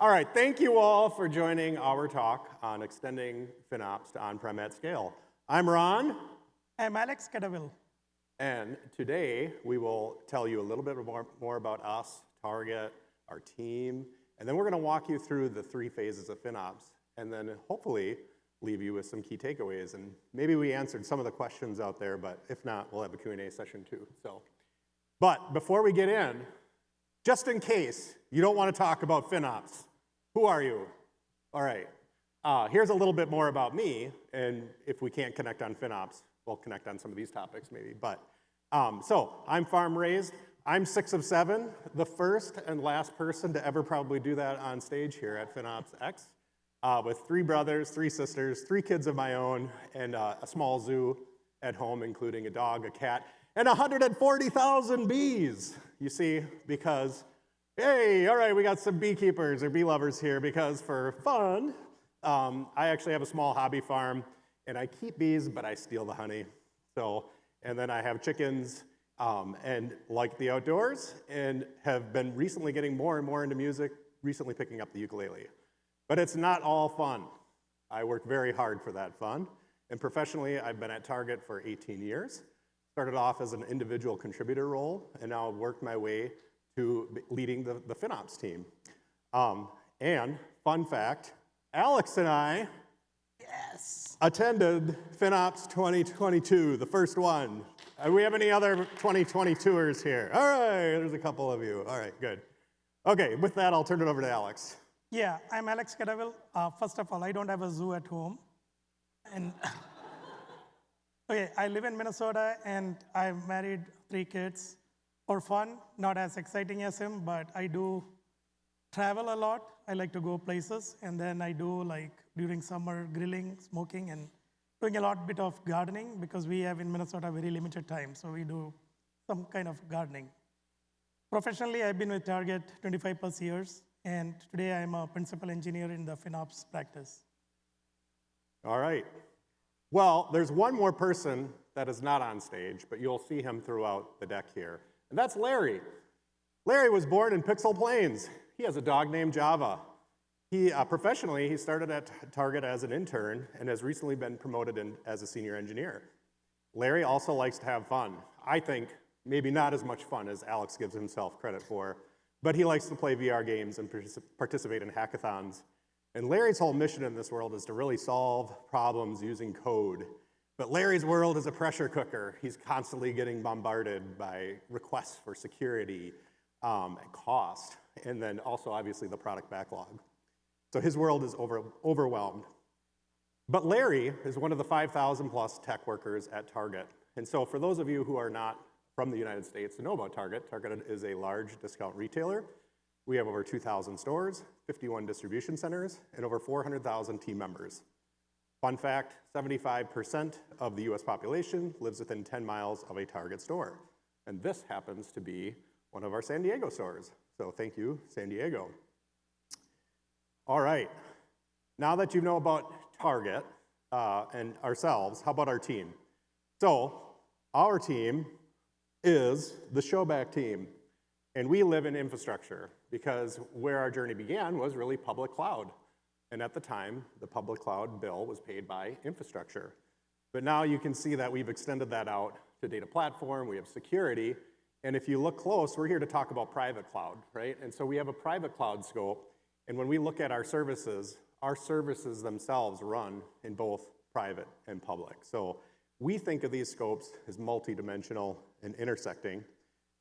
All right, thank you all for joining our talk on extending FinOps to on-prem at scale. I'm Ron. I'm Alex Kadavil. And today we will tell you a little bit more about us, Target, our team, and then we're going to walk you through the 3 phases of FinOps, and then hopefully leave you with some key takeaways. And maybe we answered some of the questions out there, but if not, we'll have a Q&A session too. But before we get in, just in case you don't want to talk about FinOps, who are you? All right, here's a little bit more about me, and if we can't connect on FinOps, we'll connect on some of these topics maybe. But so I'm farm raised. I'm 6 of 7, the first and last person to ever probably do that on stage here at FinOps X, with 3 brothers, 3 sisters, 3 kids of my own, and a small zoo at home, including a dog, a cat, and 140,000 bees. You see, because, hey, all right, we got some beekeepers or bee lovers here, because for fun, I actually have a small hobby farm, and I keep bees, but I steal the honey. And then I have chickens, and like the outdoors, and have been recently getting more and more into music, recently picking up the ukulele. But it's not all fun. I work very hard for that fun. And professionally, I've been at Target for 18 years. Started off as an individual contributor role, and now worked my way to leading the FinOps team. And fun fact, Alex and I attended FinOps 2022, the first one. Do we have any other 2022ers here? All right, there's a couple of you. All right, good. Okay, with that, I'll turn it over to Alex. Yeah, I'm Alex Kadavil. First of all, I don't have a zoo at home. And okay, I live in Minnesota, and I've married 3 kids for fun, not as exciting as him, but I do travel a lot. I like to go places, and then I do, like, during summer, grilling, smoking, and doing a bit of gardening, because we have in Minnesota very limited time, so we do some kind of gardening. Professionally, I've been with Target 25 plus years, and today I'm a principal engineer in the FinOps practice. All right. Well, there's one more person that is not on stage, but you'll see him throughout the deck here, and that's Larry. Larry was born in Pixel Plains. He has a dog named Java. Professionally, he started at Target as an intern and has recently been promoted as a senior engineer. Larry also likes to have fun. I think maybe not as much fun as Alex gives himself credit for, but he likes to play VR games and participate in hackathons. And Larry's whole mission in this world is to really solve problems using code. But Larry's world is a pressure cooker. He's constantly getting bombarded by requests for security, cost, and then also obviously the product backlog. So his world is overwhelmed. But Larry is one of the 5,000 plus tech workers at Target. And so for those of you who are not from the United States to know about Target, Target is a large discount retailer. We have over 2,000 stores, 51 distribution centers, and over 400,000 team members. Fun fact, 75% of the US population lives within 10 miles of a Target store. And this happens to be one of our San Diego stores. So thank you, San Diego. All right, now that you know about Target and ourselves, how about our team? So our team is the Showback team, and we live in infrastructure because where our journey began was really public cloud. And at the time, the public cloud bill was paid by infrastructure. But now you can see that we've extended that out to data platform, we have security, and if you look close, we're here to talk about private cloud, right? And so we have a private cloud scope. And when we look at our services themselves run in both private and public. So we think of these scopes as multidimensional and intersecting.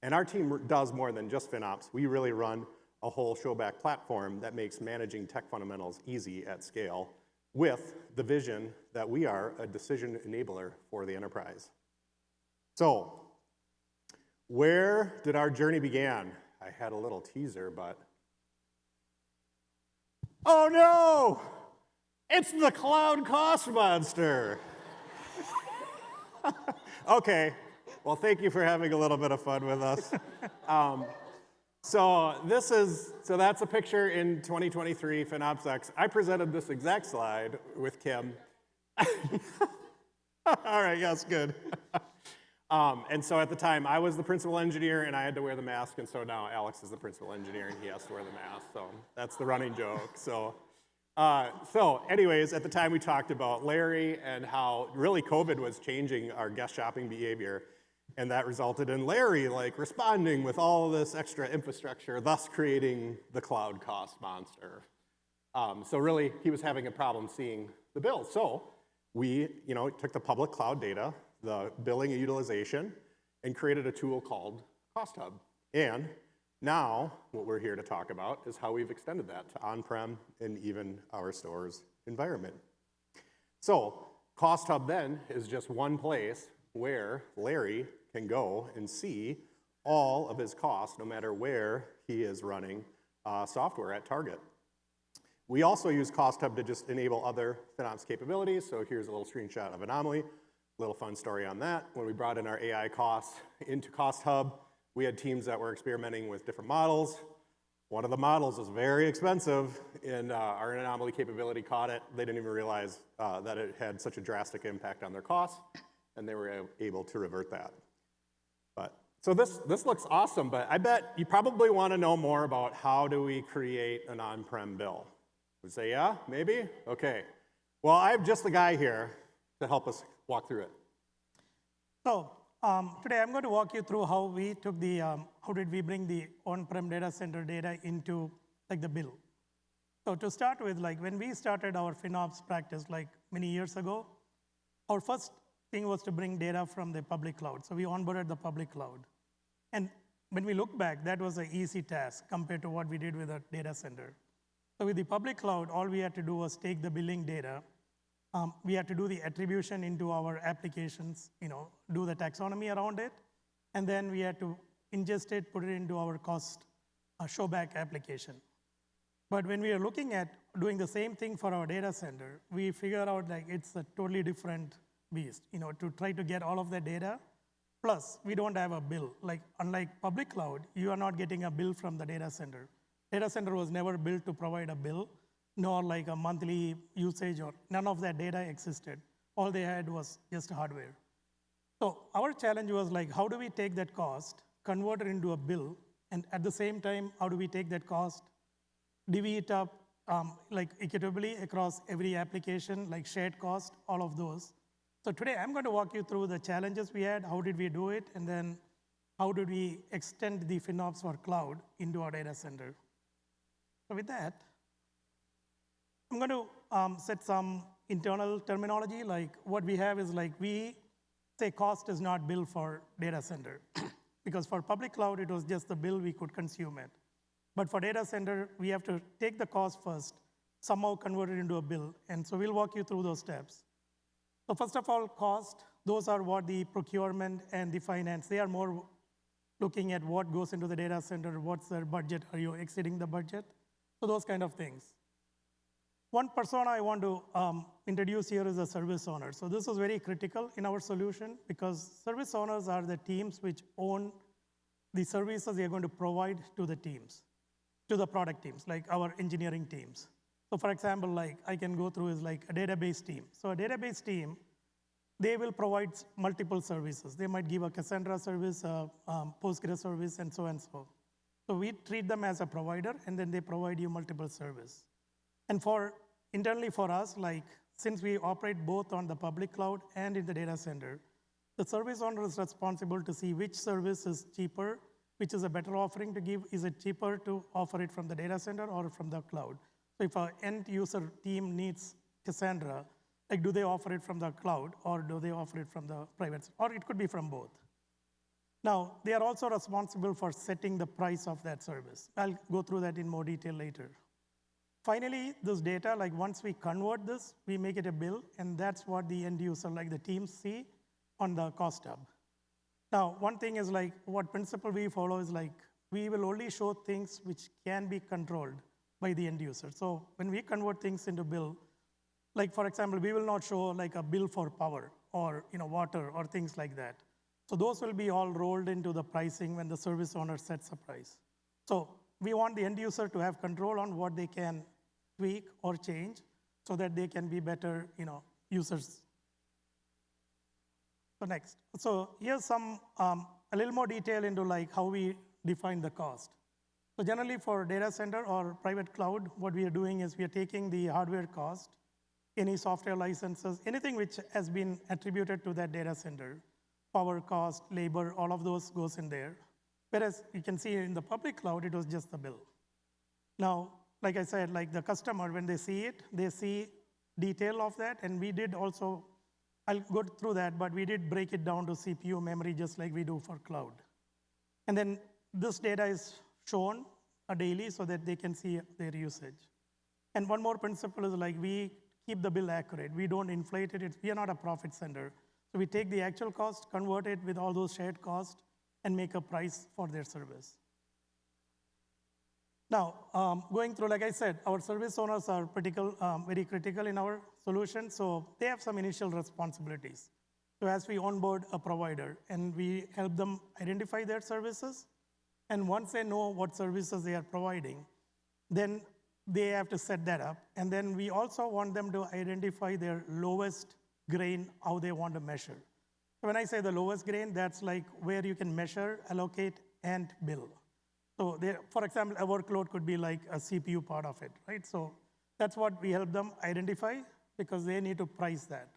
And our team does more than just FinOps. We really run a whole Showback platform that makes managing tech fundamentals easy at scale with the vision that we are a decision enabler for the enterprise. So where did our journey begin? I had a little teaser, but oh no! It's the cloud cost monster. Okay, well, thank you for having a little bit of fun with us. So that's a picture in 2023 FinOps X. I presented this exact slide with Kim. All right, yes, good. And so at the time, I was the principal engineer, and I had to wear the mask, and so now Alex is the principal engineer, and he has to wear the mask. So that's the running joke. So anyways, at the time, we talked about Larry and how really COVID was changing our guest shopping behavior, and that resulted in Larry responding with all of this extra infrastructure, thus creating the cloud cost monster. So really, he was having a problem seeing the bills. So we took the public cloud data, the billing and utilization, and created a tool called Cost Hub. And now, what we're here to talk about is how we've extended that to on-prem and even our store's environment. So Cost Hub then is just one place where Larry can go and see all of his costs, no matter where he is running software at Target. We also use Cost Hub to just enable other FinOps capabilities. So here's a little screenshot of Anomaly. Little fun story on that. When we brought in our AI costs into Cost Hub, we had teams that were experimenting with different models. One of the models was very expensive, and our Anomaly capability caught it. They didn't even realize that it had such a drastic impact on their costs, and they were able to revert that. So this looks awesome, but I bet you probably want to know more about how do we create an on-prem bill. Would say, yeah, maybe? Okay. Well, I have just the guy here to help us walk through it. So today I'm going to walk you through how we took the, how did we bring the on-prem data center data into the bill. So to start with, when we started our FinOps practice many years ago, our first thing was to bring data from the public cloud. So we onboarded the public cloud. And when we look back, that was an easy task compared to what we did with a data center. So with the public cloud, all we had to do was take the billing data. We had to do the attribution into our applications, do the taxonomy around it, and then we had to ingest it, put it into our cost Showback application. But when we are looking at doing the same thing for our data center, we figure out it's a totally different beast, to try to get all of that data. Plus, we don't have a bill. Unlike public cloud, you are not getting a bill from the data center. Data center was never built to provide a bill, nor a monthly usage, or none of that data existed. All they had was just hardware. So our challenge was how do we take that cost, convert it into a bill, and at the same time, how do we take that cost, divvy it up equitably across every application, shared cost, all of those. So today I'm going to walk you through the challenges we had, how did we do it, and then how did we extend the FinOps for cloud into our data center. So with that, I'm going to set some internal terminology. What we have is we say cost is not bill for data center. Because for public cloud, it was just the bill we could consume it. But for data center, we have to take the cost first, somehow convert it into a bill. And so we'll walk you through those steps. So first of all, cost, those are what the procurement and the finance, they are more looking at what goes into the data center, what's their budget, are you exceeding the budget? So those kind of things. One persona I want to introduce here is a service owner. So this is very critical in our solution because service owners are the teams which own the services they are going to provide to the teams, to the product teams, like our engineering teams. So for example, I can go through is a database team. So a database team, they will provide multiple services. They might give a Cassandra service, a Postgres service, and so and so. So we treat them as a provider, and then they provide you multiple service. And internally for us, since we operate both on the public cloud and in the data center, the service owner is responsible to see which service is cheaper, which is a better offering to give. Is it cheaper to offer it from the data center or from the cloud? So if our end user team needs Cassandra, do they offer it from the cloud or do they offer it from the private? Or it could be from both. Now, they are also responsible for setting the price of that service. I'll go through that in more detail later. Finally, this data, once we convert this, we make it a bill, and that's what the end user, the teams see on the cost hub. Now, one thing is what principle we follow is we will only show things which can be controlled by the end user. So when we convert things into bill, for example, we will not show a bill for power or water or things like that. So those will be all rolled into the pricing when the service owner sets a price. So we want the end user to have control on what they can tweak or change so that they can be better users. So next. So here's some, a little more detail into like how we define the cost. So generally for data center or private cloud, what we are doing is we are taking the hardware cost, any software licenses, anything which has been attributed to that data center, power cost, labor, all of those goes in there. Whereas you can see in the public cloud, it was just the bill. Now, like I said, like the customer, when they see it, they see detail of that, and we did also, I'll go through that, but we did break it down to CPU memory just like we do for cloud. And then this data is shown daily so that they can see their usage. And one more principle is like we keep the bill accurate. We don't inflate it. We are not a profit center. So we take the actual cost, convert it with all those shared costs, and make a price for their service. Now, going through, like I said, our service owners are very critical in our solution, so they have some initial responsibilities. So as we onboard a provider and we help them identify their services, and once they know what services they are providing, then they have to set that up. And then we also want them to identify their lowest grain, how they want to measure. So when I say the lowest grain, that's like where you can measure, allocate, and bill. So there, for example, a workload could be like a CPU part of it, right? So that's what we help them identify because they need to price that.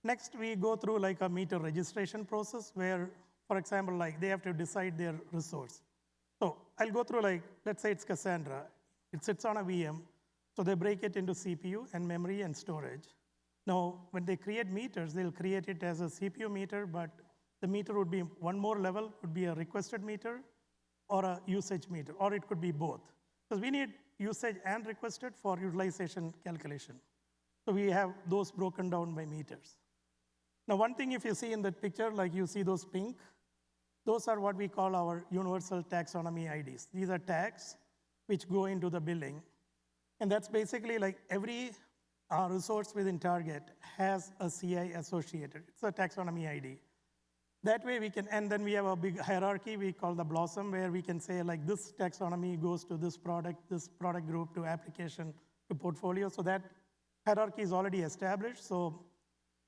Next, we go through like a meter registration process where, for example, like they have to decide their resource. So I'll go through like, let's say it's Cassandra. It sits on a VM. So they break it into CPU and memory and storage. Now, when they create meters, they'll create it as a CPU meter, but the meter would be one more level, would be a requested meter or a usage meter, or it could be both. Because we need usage and requested for utilization calculation. So we have those broken down by meters. Now, one thing if you see in that picture, like you see those pink, those are what we call our universal taxonomy IDs. These are tags which go into the billing. And that's basically like every resource within Target has a CI associated. It's a taxonomy ID. That way we can, and then we have a big hierarchy we call the blossom, where we can say like this taxonomy goes to this product group, to application, to portfolio. So that hierarchy is already established. So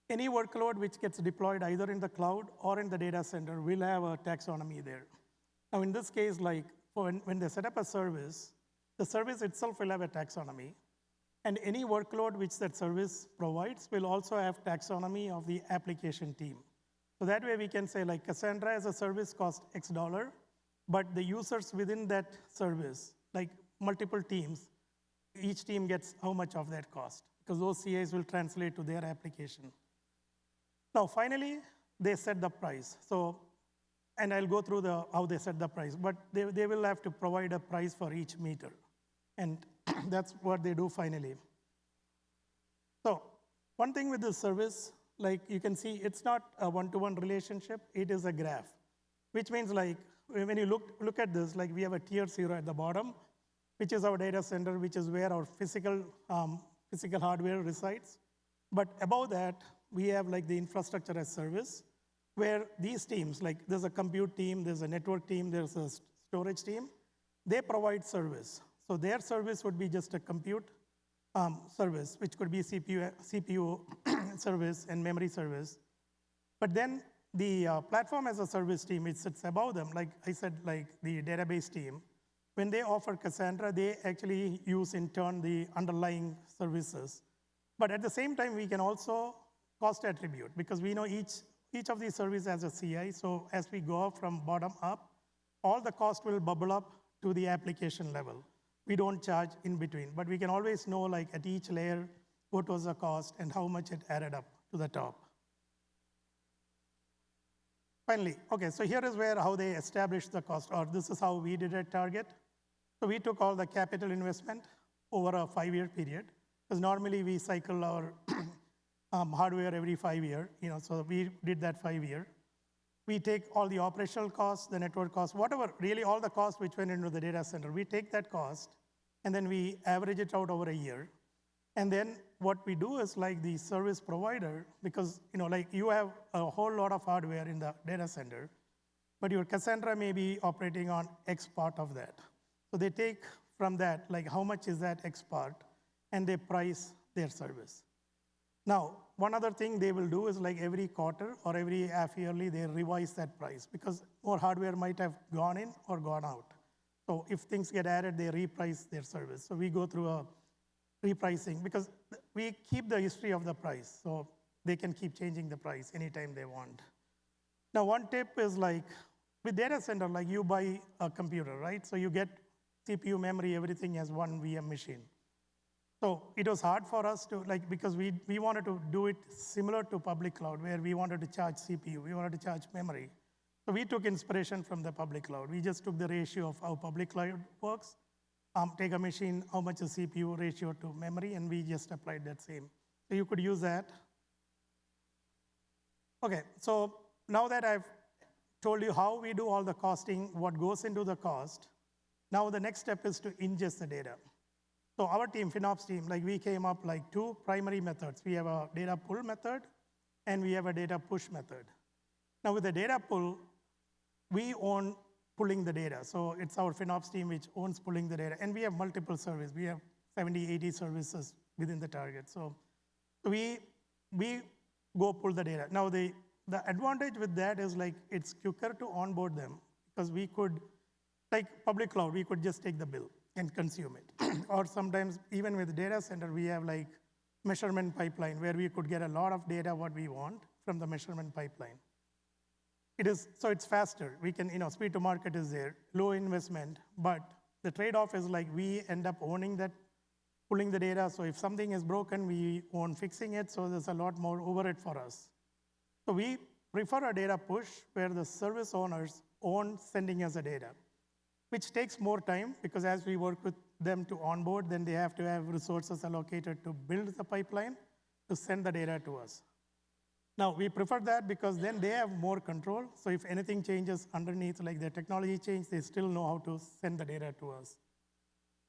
any workload which gets deployed either in the cloud or in the data center will have a taxonomy there. Now in this case, like when they set up a service, the service itself will have a taxonomy. And any workload which that service provides will also have taxonomy of the application team. So that way we can say like Cassandra as a service costs X dollar, but the users within that service, like multiple teams, each team gets how much of that cost, because those CIs will translate to their application. Now finally, they set the price. So, and I'll go through how they set the price, but they will have to provide a price for each meter. And that's what they do finally. So one thing with this service, like you can see, it's not a one-to-one relationship, it is a graph, which means like when you look at this, like we have a tier 0 at the bottom, which is our data center, which is where our physical hardware resides. But above that, we have like the infrastructure as service, where these teams, like there's a compute team, there's a network team, there's a storage team, they provide service. So their service would be just a compute service, which could be CPU service and memory service. But then the platform as a service team, it sits above them. Like I said, like the database team, when they offer Cassandra, they actually use in turn the underlying services. But at the same time, we can also cost attribute, because we know each of these services has a CI. So as we go up from bottom up, all the cost will bubble up to the application level. We don't charge in between, but we can always know like at each layer what was the cost and how much it added up to the top. Finally, okay, so here is how they established the cost, or this is how we did at Target. So we took all the capital investment over a 5-year period, because normally we cycle our hardware every 5 years, so we did that 5-year. We take all the operational costs, the network costs, whatever, really all the costs which went into the data center. We take that cost, and then we average it out over a year. And then what we do is like the service provider, because like you have a whole lot of hardware in the data center, but your Cassandra may be operating on X part of that. So they take from that, like how much is that X part, and they price their service. Now, one other thing they will do is like every quarter or every half yearly, they revise that price because more hardware might have gone in or gone out. So if things get added, they reprice their service. So we go through a repricing because we keep the history of the price. So they can keep changing the price anytime they want. Now, one tip is like with data center, like you buy a computer, right? So you get CPU, memory, everything as one VM machine. So it was hard for us to, like, because we wanted to do it similar to public cloud, where we wanted to charge CPU, we wanted to charge memory. So we took inspiration from the public cloud. We just took the ratio of how public cloud works, take a machine, how much is CPU ratio to memory, and we just applied that same. So you could use that. Okay, so now that I've told you how we do all the costing, what goes into the cost, now the next step is to ingest the data. So our team, FinOps team, like we came up like two primary methods. We have a data pull method and we have a data push method. Now with the data pull, we own pulling the data. So it's our FinOps team which owns pulling the data. And we have multiple services. We have 70, 80 services within the target. So we go pull the data. Now the advantage with that is like it's quicker to onboard them because we could, like public cloud, we could just take the bill and consume it. Or sometimes even with data center, we have like measurement pipeline where we could get a lot of data what we want from the measurement pipeline. So it's faster. We can, speed to market is there, low investment, but the trade-off is like we end up owning that, pulling the data. So if something is broken, we own fixing it. So there's a lot more overhead for us. So we prefer a data push where the service owners own sending us the data, which takes more time because as we work with them to onboard, then they have to have resources allocated to build the pipeline to send the data to us. Now, we prefer that because then they have more control. So if anything changes underneath, like their technology change, they still know how to send the data to us.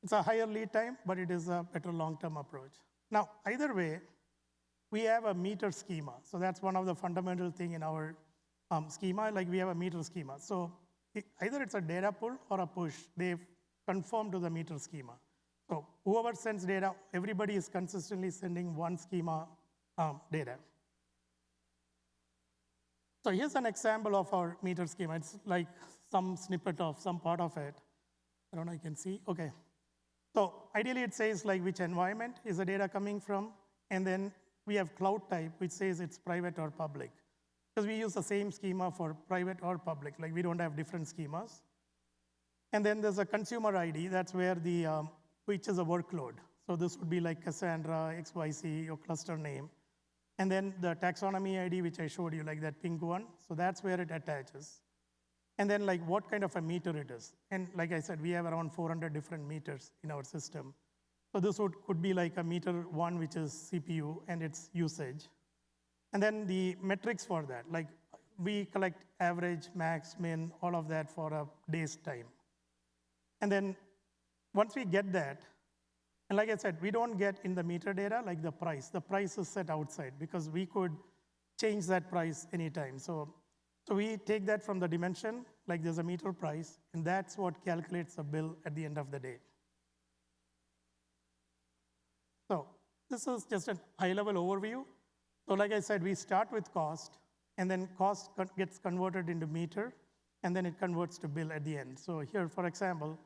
It's a higher lead time, but it is a better long-term approach. Now, either way, we have a meter schema. So that's one of the fundamental thing in our schema, like we have a meter schema. So either it's a data pull or a push. They've conformed to the meter schema. So whoever sends data, everybody is consistently sending one schema data. So here's an example of our meter schema. It's like some snippet of some part of it. I don't know, you can see. Okay. So ideally it says like which environment is the data coming from, and then we have cloud type, which says it's private or public. Because we use the same schema for private or public, like we don't have different schemas. And then there's a consumer ID, that's where which is a workload. So this would be like Cassandra, XYZ, your cluster name. And then the taxonomy ID, which I showed you, like that pink one. So that's where it attaches. And then like what kind of a meter it is. And like I said, we have around 400 different meters in our system. So this could be like a meter one, which is CPU and its usage. And then the metrics for that, like we collect average, max, min, all of that for a day's time. And then once we get that, and like I said, we don't get in the meter data like the price. The price is set outside because we could change that price anytime. So we take that from the dimension, like there's a meter price, and that's what calculates the bill at the end of the day. So this is just a high-level overview. So like I said, we start with cost, and then cost gets converted into meter, and then it converts to bill at the end. So here, for example,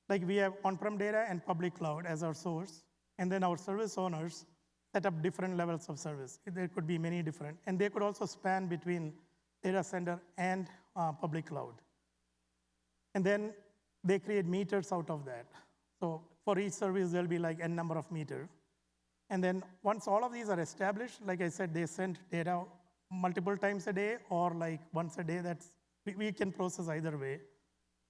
like we have on-prem data and public cloud as our source, and then our service owners set up different levels of service. There could be many different, and they could also span between data center and public cloud. And then they create meters out of that. So for each service, there'll be like n number of meters. And then once all of these are established, like I said, they send data multiple times a day or like once a day. We can process either way.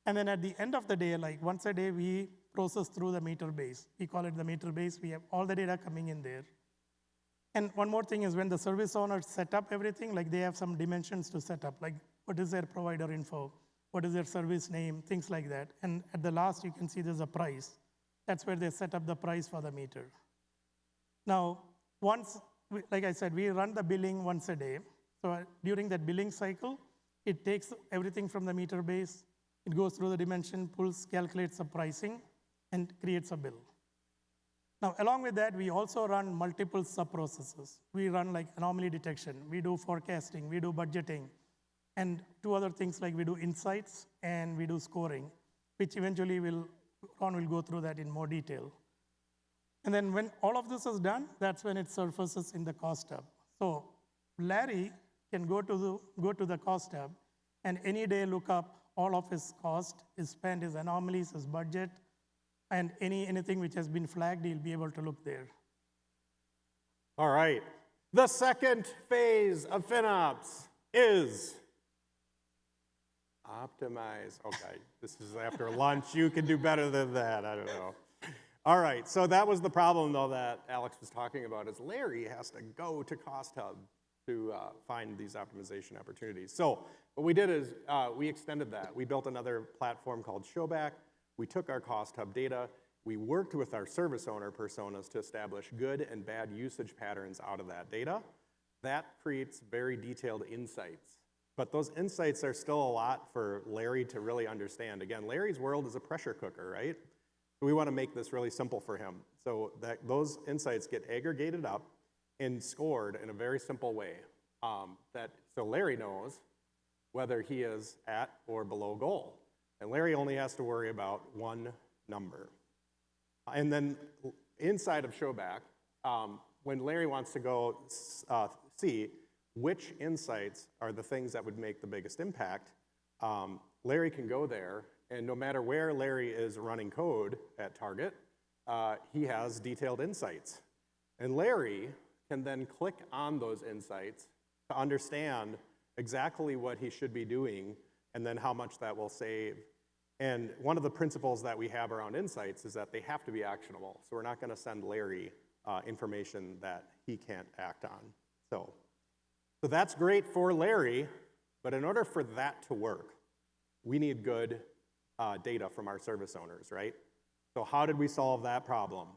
And then at the end of the day, like once a day, we process through the meter base. We call it the meter base. We have all the data coming in there. And one more thing is when the service owners set up everything, like they have some dimensions to set up, like what is their provider info, what is their service name, things like that. And at the last, you can see there's a price. That's where they set up the price for the meter. Now, like I said, we run the billing once a day. So during that billing cycle, it takes everything from the meter base, it goes through the dimension, pulls, calculates the pricing, and creates a bill. Now, along with that, we also run multiple sub-processes. We run like anomaly detection, we do forecasting, we do budgeting, and two other things like we do insights and we do scoring, which eventually Ron will go through that in more detail. And then when all of this is done, that's when it surfaces in the cost tab. So Larry can go to the cost tab and any day look up all of his cost, his spend, his anomalies, his budget, and anything which has been flagged, he'll be able to look there. All right. The second phase of FinOps is optimize. Okay, this is after lunch. You can do better than that. I don't know. All right, so that was the problem, though, that Alex was talking about, is Larry has to go to Cost Hub to find these optimization opportunities. So what we did is we extended that. We built another platform called Showback. We took our Cost Hub data. We worked with our service owner personas to establish good and bad usage patterns out of that data. That creates very detailed insights. But those insights are still a lot for Larry to really understand. Again, Larry's world is a pressure cooker, right? We want to make this really simple for him. So that those insights get aggregated up and scored in a very simple way. So Larry knows whether he is at or below goal. And Larry only has to worry about one number. And then inside of Showback, when Larry wants to go see which insights are the things that would make the biggest impact, Larry can go there, and no matter where Larry is running code at Target, he has detailed insights. And Larry can then click on those insights to understand exactly what he should be doing and then how much that will save. And one of the principles that we have around insights is that they have to be actionable. So we're not going to send Larry information that he can't act on. So that's great for Larry, but in order for that to work, we need good data from our service owners, right? So how did we solve that problem?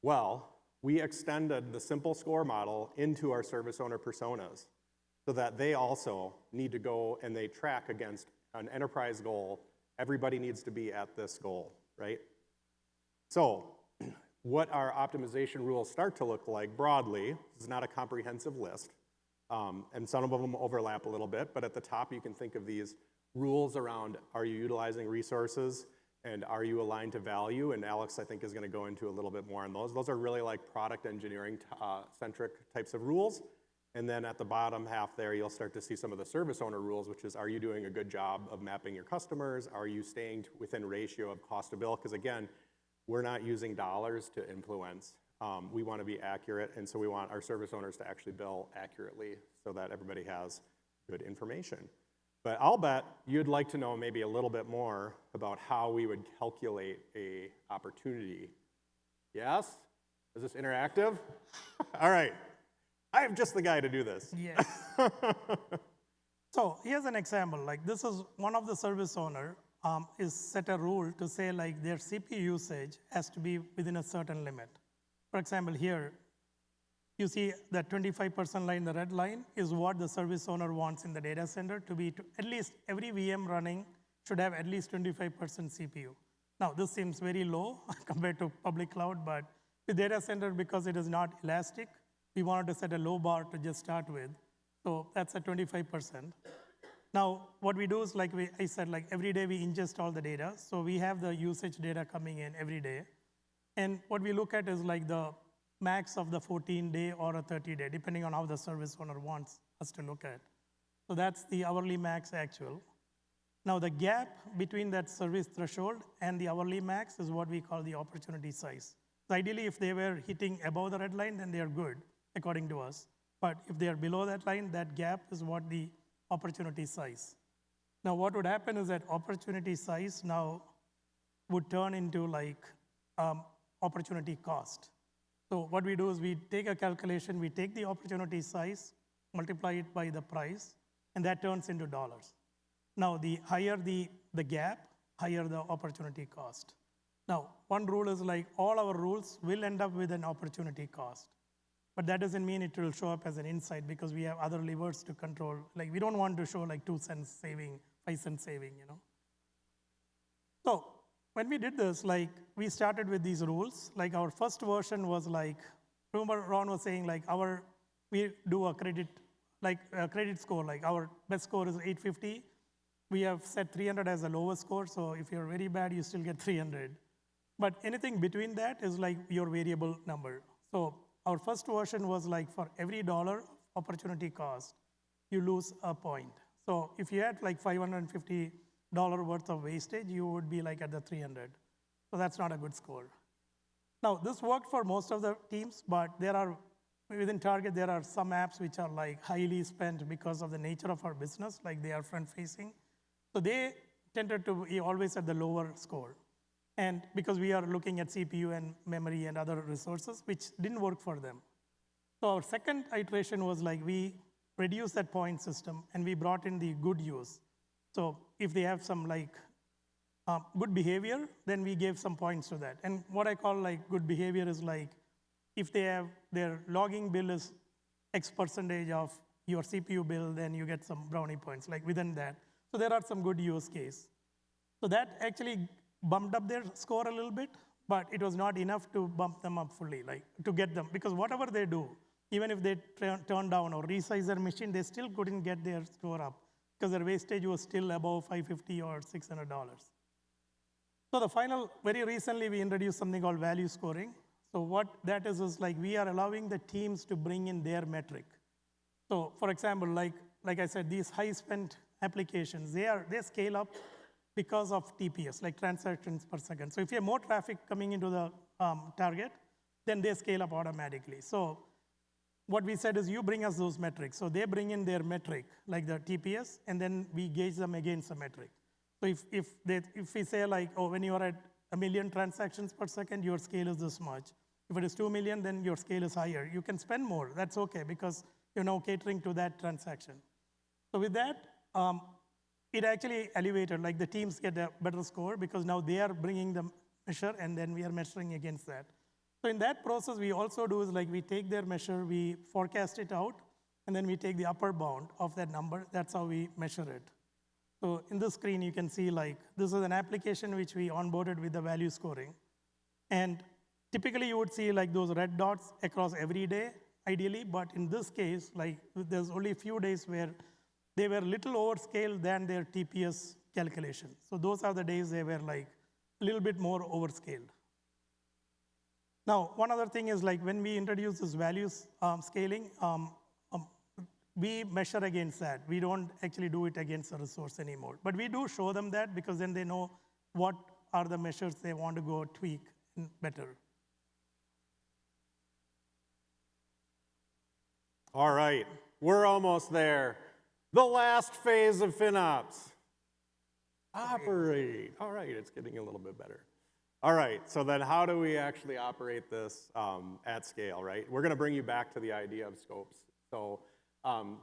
Well, we extended the simple score model into our service owner personas so that they also need to go and they track against an enterprise goal. Everybody needs to be at this goal, right? So what our optimization rules start to look like broadly, this is not a comprehensive list, and some of them overlap a little bit, but at the top you can think of these rules around, are you utilizing resources and are you aligned to value? And Alex, I think, is going to go into a little bit more on those. Those are really like product engineering centric types of rules. And then at the bottom half there, you'll start to see some of the service owner rules, which is, are you doing a good job of mapping your customers? Are you staying within ratio of cost to bill? Because again, we're not using dollars to influence. We want to be accurate, and so we want our service owners to actually bill accurately so that everybody has good information. But I'll bet you'd like to know maybe a little bit more about how we would calculate a opportunity. Yes? Is this interactive? All right. I am just the guy to do this. Yes. So here's an example. Like this is one of the service owner is set a rule to say like their CPU usage has to be within a certain limit. For example, here, you see that 25% line, the red line, is what the service owner wants in the data center to be, at least every VM running should have at least 25% CPU. Now, this seems very low compared to public cloud, but with data center, because it is not elastic, we wanted to set a low bar to just start with. So that's at 25%. Now, what we do is, like I said, like every day we ingest all the data. So we have the usage data coming in every day. And what we look at is like the max of the 14-day or a 30-day, depending on how the service owner wants us to look at. So that's the hourly max actual. Now the gap between that service threshold and the hourly max is what we call the opportunity size. So ideally, if they were hitting above the red line, then they are good, according to us. But if they are below that line, that gap is what the opportunity size. Now what would happen is that opportunity size now would turn into like opportunity cost. So what we do is we take a calculation, we take the opportunity size, multiply it by the price, and that turns into dollars. Now, the higher the gap, higher the opportunity cost. Now, one rule is like all our rules will end up with an opportunity cost. But that doesn't mean it will show up as an insight because we have other levers to control. Like we don't want to show like 2 cents saving, 5 cents saving, you know. So when we did this, like, we started with these rules. Like, our first version was like, remember Ron was saying, like, we do a credit score, like our best score is 850. We have set 300 as the lowest score, so if you're very bad, you still get 300. But anything between that is like your variable number. So our first version was like for every dollar opportunity cost, you lose a point. So if you had like $550 worth of wastage, you would be like at the 300. So that's not a good score. Now, this worked for most of the teams, but within Target, there are some apps which are like highly spent because of the nature of our business, like they are front-facing. So they tended to be always at the lower score. And because we are looking at CPU and memory and other resources, which didn't work for them. So our second iteration was like we reduced that point system and we brought in the good use. So if they have some like good behavior, then we gave some points to that. And what I call like good behavior is like if they have their logging bill is X percentage of your CPU bill, then you get some brownie points like within that. So there are some good use case. So that actually bumped up their score a little bit, but it was not enough to bump them up fully, like to get them, because whatever they do, even if they turn down or resize their machine, they still couldn't get their score up because their wastage was still above $550 or $600. So the final, very recently we introduced something called value scoring. So what that is like we are allowing the teams to bring in their metric. So for example, like I said, these high spent applications, they scale up because of TPS, like transactions per second. So if you have more traffic coming into the target, then they scale up automatically. So what we said is you bring us those metrics. So they bring in their metric, like the TPS, and then we gauge them against the metric. So if we say like, oh, when you are at 1 million transactions per second, your scale is this much. If it is 2 million, then your scale is higher. You can spend more, that's okay, because you're now catering to that transaction. So with that, it actually elevated, like the teams get a better score because now they are bringing the measure and then we are measuring against that. So in that process, we also do is like we take their measure, we forecast it out, and then we take the upper bound of that number. That's how we measure it. So in this screen, you can see like this is an application which we onboarded with the value scoring. And typically you would see like those red dots across every day, ideally, but in this case, like there's only a few days where they were little overscaled than their TPS calculation. So those are the days they were like a little bit more overscaled. Now, one other thing is like when we introduce this values scaling, we measure against that. We don't actually do it against the resource anymore. But we do show them that because then they know what are the measures they want to go tweak better. All right, we're almost there. The last phase of FinOps. Operate. All right, it's getting a little bit better. All right, so then how do we actually operate this at scale, right? We're gonna bring you back to the idea of scopes. So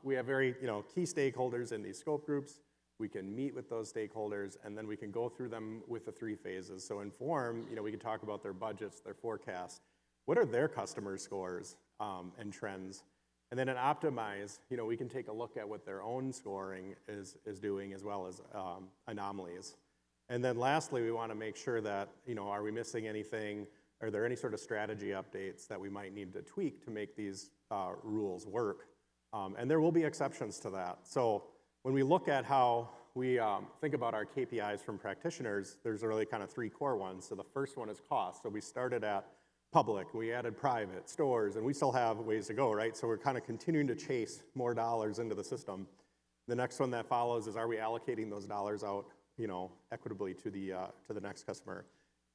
we have very key stakeholders in these scope groups. We can meet with those stakeholders, and then we can go through them with the 3 phases. So inform, we can talk about their budgets, their forecasts. What are their customer scores and trends? And then in optimize, we can take a look at what their own scoring is doing as well as anomalies. And then lastly, we want to make sure that, are we missing anything? Are there any sort of strategy updates that we might need to tweak to make these rules work? And there will be exceptions to that. So when we look at how we think about our KPIs from practitioners, there's really kind of 3 core ones. So the first one is cost. So we started at public, we added private, stores, and we still have ways to go, right? So we're kind of continuing to chase more dollars into the system. The next one that follows is, are we allocating those dollars out, equitably to the next customer?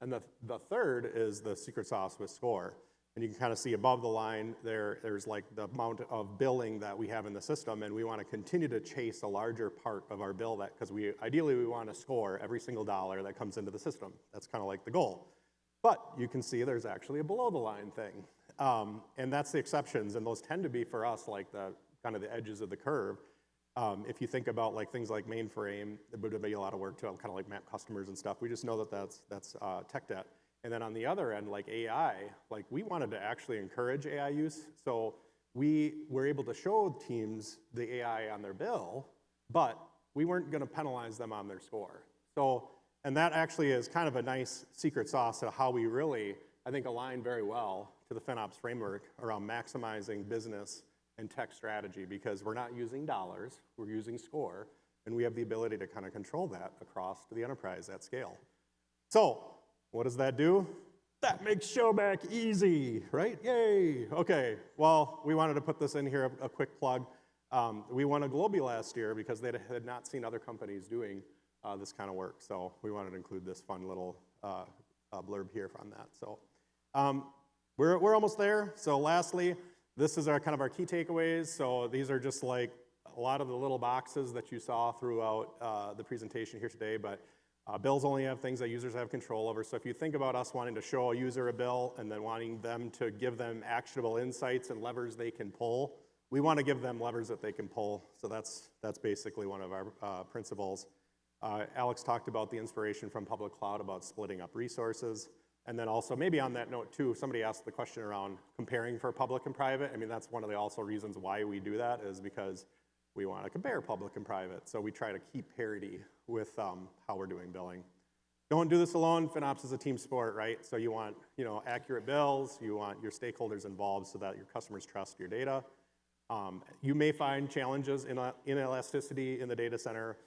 And the third is the secret sauce with score. And you can kind of see above the line there's like the amount of billing that we have in the system, and we want to continue to chase a larger part of our bill because ideally we want to score every single dollar that comes into the system. That's kind of like the goal. But you can see there's actually a below the line thing. And that's the exceptions, and those tend to be for us like the kind of the edges of the curve. If you think about like things like mainframe, it would be a lot of work to kind of like map customers and stuff. We just know that that's tech debt. And then on the other end, like AI, like we wanted to actually encourage AI use. So we were able to show teams the AI on their bill, but we weren't gonna penalize them on their score. So And that actually is kind of a nice secret sauce to how we really, I think, align very well to the FinOps framework around maximizing business and tech strategy, because we're not using dollars, we're using score, and we have the ability to kind of control that across the enterprise at scale. So what does that do? That makes Showback easy, right? Yay! Okay, well, we wanted to put this in here, a quick plug. We won a Globee last year because they had not seen other companies doing this kind of work. So we wanted to include this fun little blurb here on that. So we're almost there. So lastly, this is our kind of our key takeaways. So these are just like a lot of the little boxes that you saw throughout the presentation here today, but bills only have things that users have control over. So if you think about us wanting to show a user a bill and then wanting them to give them actionable insights and levers they can pull, we want to give them levers that they can pull. So that's basically one of our principles. Alex talked about the inspiration from public cloud about splitting up resources. And then also, maybe on that note too, somebody asked the question around comparing for public and private. I mean, that's one of the also reasons why we do that, is because we want to compare public and private. So we try to keep parity with how we're doing billing. Don't do this alone. FinOps is a team sport, right? So you want accurate bills. You want your stakeholders involved so that your customers trust your data. You may find challenges in inelasticity in the data center,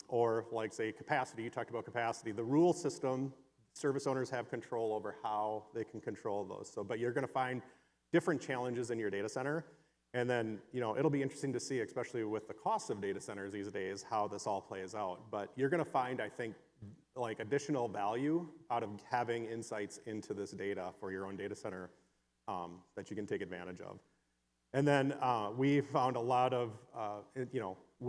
or like say capacity. You talked about capacity. The rule system, service owners have control over how they can control those. So, but you're going to find different challenges in your data center. And then, it'll be interesting to see, especially with the cost of data centers these days, how this all plays out. But you're going to find, I think, like additional value out of having insights into this data for your own data center that you can take advantage of. And then we found a lot of,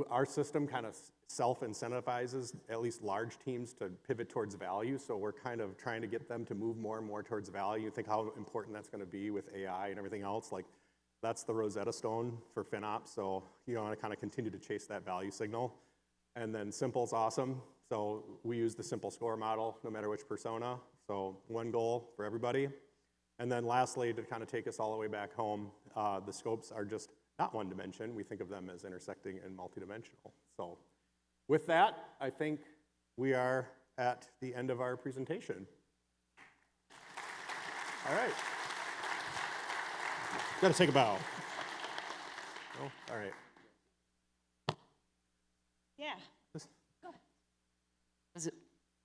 our system kind of self-incentivizes at least large teams to pivot towards value. So we're kind of trying to get them to move more and more towards value. Think how important that's going to be with AI and everything else. Like, that's the Rosetta Stone for FinOps. So you want to kind of continue to chase that value signal. And then simple's awesome. So we use the simple score model no matter which persona. So one goal for everybody. And then lastly, to kind of take us all the way back home, the scopes are just not one dimension. We think of them as intersecting and multidimensional. So with that, I think we are at the end of our presentation. All right. Got to take a bow. Oh, all right. Yeah.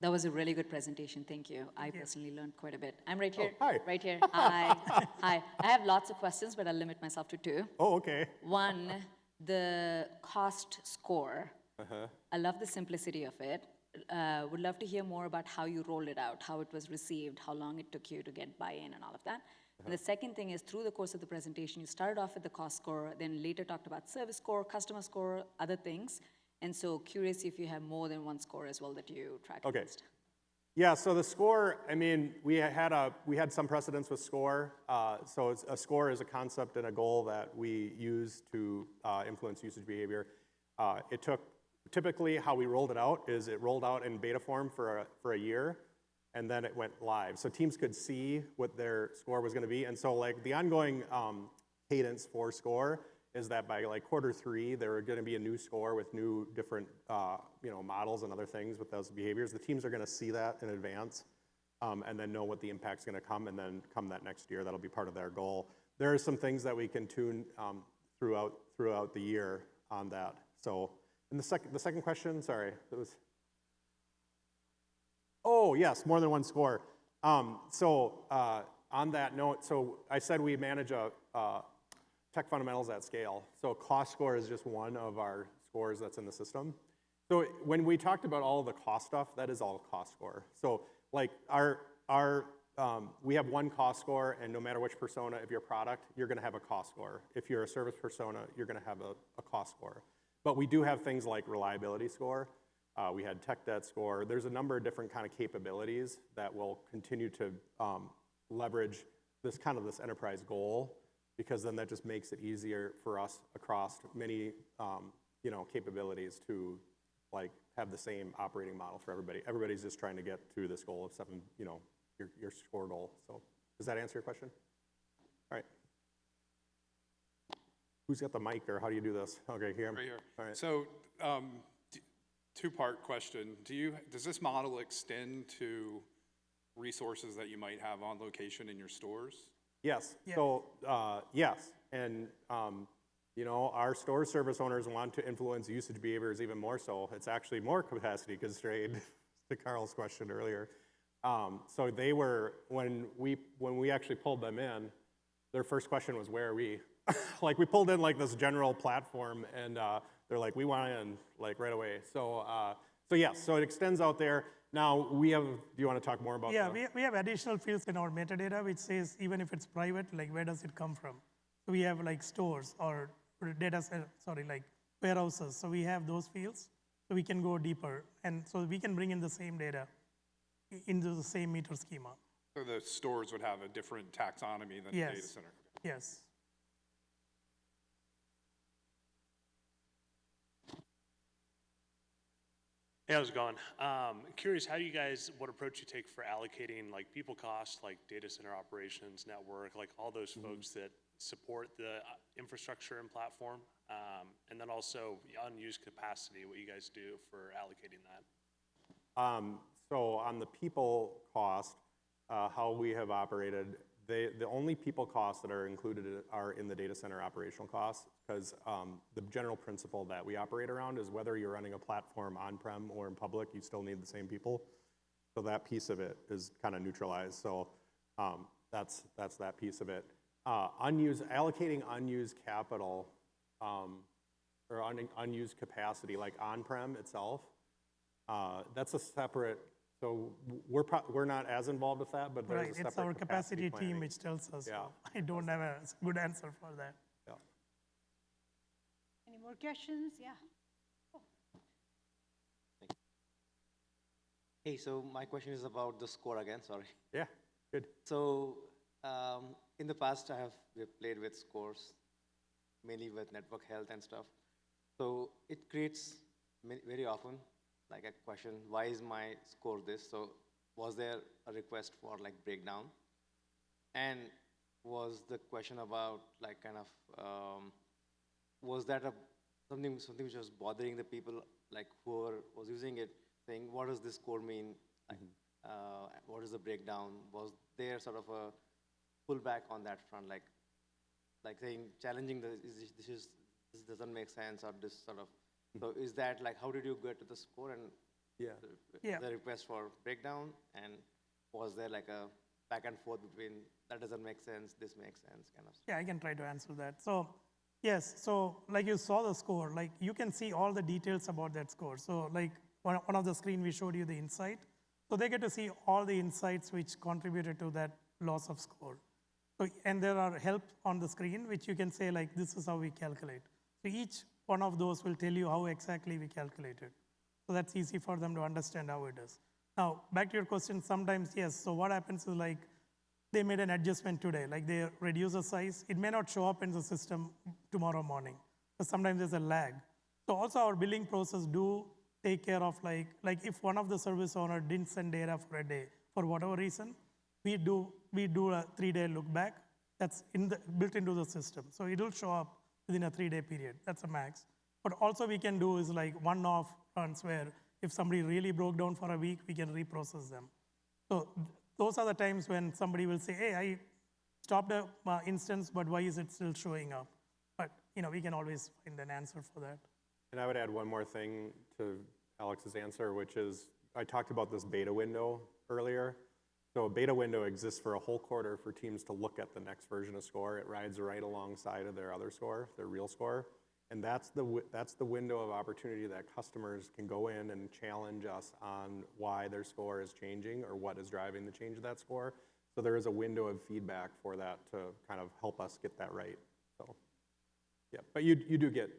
That was a really good presentation. Thank you. I personally learned quite a bit. I'm right here. Oh, hi. Right here. Hi. Hi. I have lots of questions, but I'll limit myself to 2. Oh, okay. One, the cost score. I love the simplicity of it. Would love to hear more about how you rolled it out, how it was received, how long it took you to get buy-in and all of that. And the second thing is, through the course of the presentation, you started off with the cost score, then later talked about service score, customer score, other things. And so curious if you have more than one score as well that you track against. Yeah, so the score, I mean, we had some precedence with score. So a score is a concept and a goal that we use to influence usage behavior. It took, typically how we rolled it out is it rolled out in beta form for a year, and then it went live. So teams could see what their score was gonna be. And so like the ongoing cadence for score is that by like Q3, there are gonna be a new score with new different models and other things with those behaviors. The teams are gonna see that in advance and then know what the impact's gonna come, and then come that next year, that'll be part of their goal. There are some things that we can tune throughout the year on that. So, and the second question, sorry, it was, oh yes, more than one score. On that note, so I said we manage a tech fundamentals at scale. So cost score is just one of our scores that's in the system. So when we talked about all of the cost stuff, that is all cost score. So like we have one cost score, and no matter which persona of your product, you're gonna have a cost score. If you're a service persona, you're gonna have a cost score. But we do have things like reliability score. We had tech debt score. There's a number of different kind of capabilities that will continue to leverage this enterprise goal, because then that just makes it easier for us across many capabilities to like have the same operating model for everybody. Everybody's just trying to get to this goal of 7, your score goal. So does that answer your question? All right. Who's got the mic, or how do you do this? Okay, here. Right here. All right. So Two-part question. Does this model extend to resources that you might have on location in your stores? Yes. Yeah. So, yes. And, our store service owners want to influence usage behaviors even more so. It's actually more capacity constrained to Carl's question earlier. So they were, when we actually pulled them in, their first question was, where are we? Like, we pulled in like this general platform, and they're like, we want in like right away. So yes, so it extends out there. Now we have, do you want to talk more about Yeah, that? we have additional fields in our metadata which says even if it's private, like where does it come from? So we have like stores or like warehouses. So we have those fields, so we can go deeper, and so we can bring in the same data into the same meter schema. So the stores would have a different taxonomy than the Yes. data center? Yes. Hey, how's it going? Curious, how do you guys, what approach you take for allocating like people costs, like data center operations, network, like all those folks that support the infrastructure and platform, and then also unused capacity, what you guys do for allocating that? So on the people cost, how we have operated, the only people costs that are included are in the data center operational costs, because the general principle that we operate around is whether you're running a platform on-prem or in public, you still need the same people. So that piece of it is kind of neutralized. So that's that piece of it. Allocating unused capital or unused capacity, like on-prem itself, that's a separate. So we're not as involved with that, but there's Right, a separate it's our capacity planning. team which tells us. Yeah. So I don't have a good answer for that. Yeah. Any more questions? Yeah. Hey, so my question is about the score again, sorry. Yeah, good. So in the past, we've played with scores, mainly with network health and stuff. So it creates very often like a question, why is my score this? So was there a request for like breakdown? And was the question about like kind of, was that something which was bothering the people like who was using it, saying, what does this score mean? Like, what is the breakdown? Was there sort of a pullback on that front, like saying, challenging this doesn't make sense, or this sort of, so is that like, how did you get to the score and the request for breakdown? And was there like a back and forth between that doesn't make sense, this makes sense kind of stuff? Yeah, I can try to answer that. So yes, so like you saw the score, like you can see all the details about that score. So like one of the screen we showed you the insight. So they get to see all the insights which contributed to that loss of score. So, and there are help on the screen which you can say like, this is how we calculate. So each one of those will tell you how exactly we calculated. So that's easy for them to understand how it is. Now, back to your question, sometimes yes, so what happens is like, they made an adjustment today, like they reduce the size. It may not show up in the system tomorrow morning, but sometimes there's a lag. So also our billing process do take care of like if one of the service owner didn't send data for a day, for whatever reason, we do a 3-day look back. That's built into the system. So it'll show up within a 3-day period. That's a max. But also we can do is like one-off runs where if somebody really broke down for a week, we can reprocess them. So those are the times when somebody will say, hey, I stopped an instance, but why is it still showing up? But we can always find an answer for that. And I would add one more thing to Alex's answer, which is, I talked about this beta window earlier. So a beta window exists for a whole quarter for teams to look at the next version of score. It rides right alongside of their other score, their real score. And that's the window of opportunity that customers can go in and challenge us on why their score is changing or what is driving the change of that score. So there is a window of feedback for that to kind of help us get that right. So yeah, but you do get,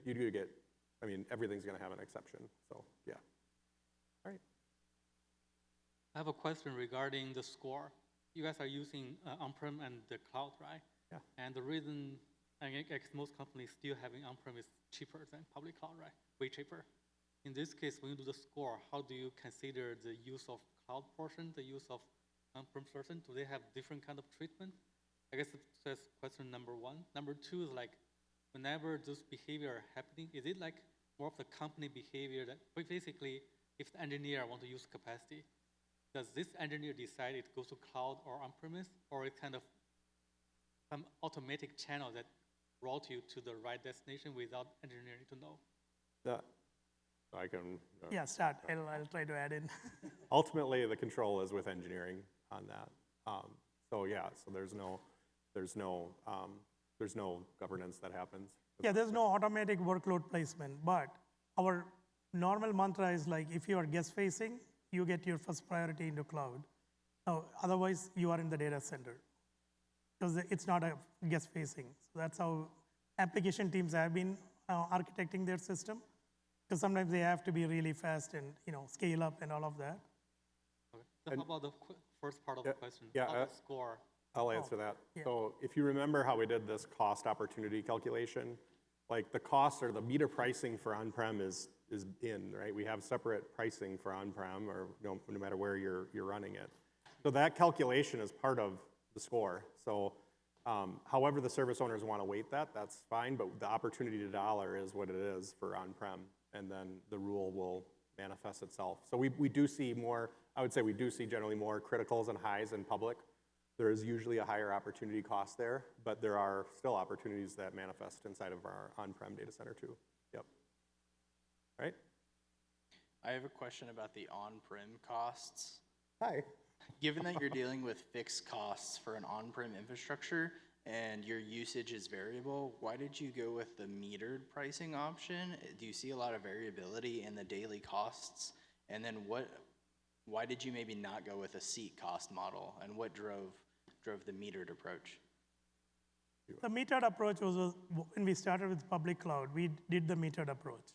I mean, everything's gonna have an exception, so yeah. All right. I have a question regarding the score. You guys are using on-prem and the cloud, right? Yeah. And the reason, I guess most companies still having on-prem is cheaper than public cloud, right? Way cheaper. In this case, when you do the score, how do you consider the use of cloud portion, the use of on-prem portion? Do they have different kind of treatment? I guess that's question number one. Number two is like, whenever this behavior are happening, is it like more of the company behavior that basically, if the engineer want to use capacity, does this engineer decide it goes to cloud or on-premise, or it kind of some automatic channel that route you to the right destination without engineering to know? That, I can, Yeah, start. I'll try to add in. ultimately, the control is with engineering on that. So yeah, so there's no governance that happens. Yeah, there's no automatic workload placement, but our normal mantra is like, if you are guest facing, you get your first priority into cloud. Otherwise, you are in the data center, because it's not a guest facing. So that's how application teams have been architecting their system, because sometimes they have to be really fast and scale up and all of that. Okay. So how about the first part of the question? yeah, How to score? I'll answer that. yeah. So if you remember how we did this cost opportunity calculation, like the cost or the meter pricing for on-prem is in, right? We have separate pricing for on-prem, or no matter where you're running it. So that calculation is part of the score. So however the service owners want to weight that, that's fine, but the opportunity to dollar is what it is for on-prem, and then the rule will manifest itself. So we do see more, I would say we do see generally more criticals and highs in public. There is usually a higher opportunity cost there, but there are still opportunities that manifest inside of our on-prem data center too. Yep. Right? I have a question about the on-prem costs. Hi. Given that you're dealing with fixed costs for an on-prem infrastructure and your usage is variable, why did you go with the metered pricing option? Do you see a lot of variability in the daily costs? And then why did you maybe not go with a seat cost model? And what drove the metered approach? The metered approach was when we started with public cloud, we did the metered approach.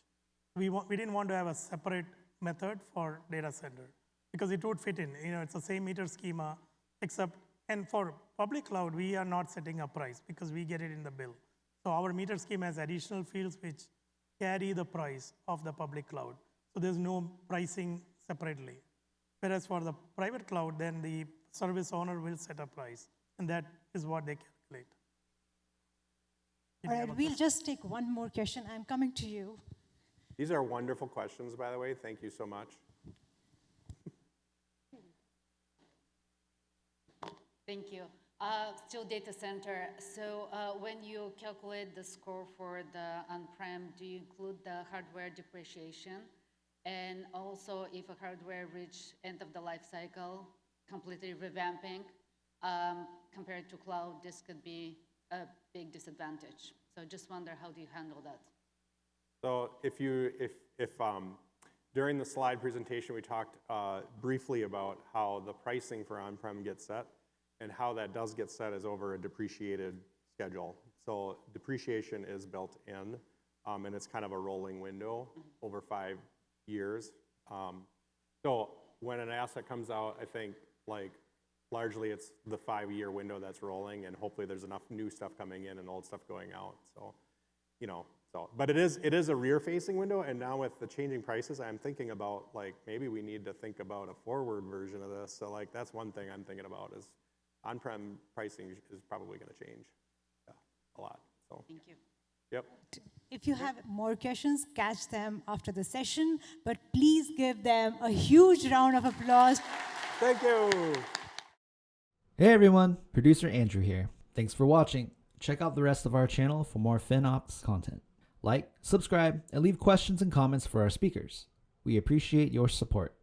We didn't want to have a separate method for data center, because it would fit in. It's the same meter schema, except, and for public cloud, we are not setting a price because we get it in the bill. So our meter schema has additional fields which carry the price of the public cloud. So there's no pricing separately. Whereas for the private cloud, then the service owner will set a price, and that is what they calculate. All right, we'll just take one more question. I'm coming to you. These are wonderful questions, by the way. Thank you so much. Thank you. Still data center. So when you calculate the score for the on-prem, do you include the hardware depreciation? And also, if a hardware reach end of the life cycle, completely revamping, compared to cloud, this could be a big disadvantage. So just wonder, how do you handle that? So if during the slide presentation, we talked briefly about how the pricing for on-prem gets set, and how that does get set is over a depreciated schedule. So depreciation is built in, and it's kind of a rolling window over 5 years. So when an asset comes out, I think largely it's the 5-year window that's rolling, and hopefully there's enough new stuff coming in and old stuff going out. So, but it is a rear-facing window, and now with the changing prices, I'm thinking about maybe we need to think about a forward version of this. So that's one thing I'm thinking about is on-prem pricing is probably going to change a lot. So thank you. Yep. If you have more questions, catch them after the session, but please give them a huge round of applause. Thank you. Hey everyone, producer Andrew here. Thanks for watching. Check out the rest of our channel for more FinOps content. Like, subscribe, and leave questions and comments for our speakers. We appreciate your support.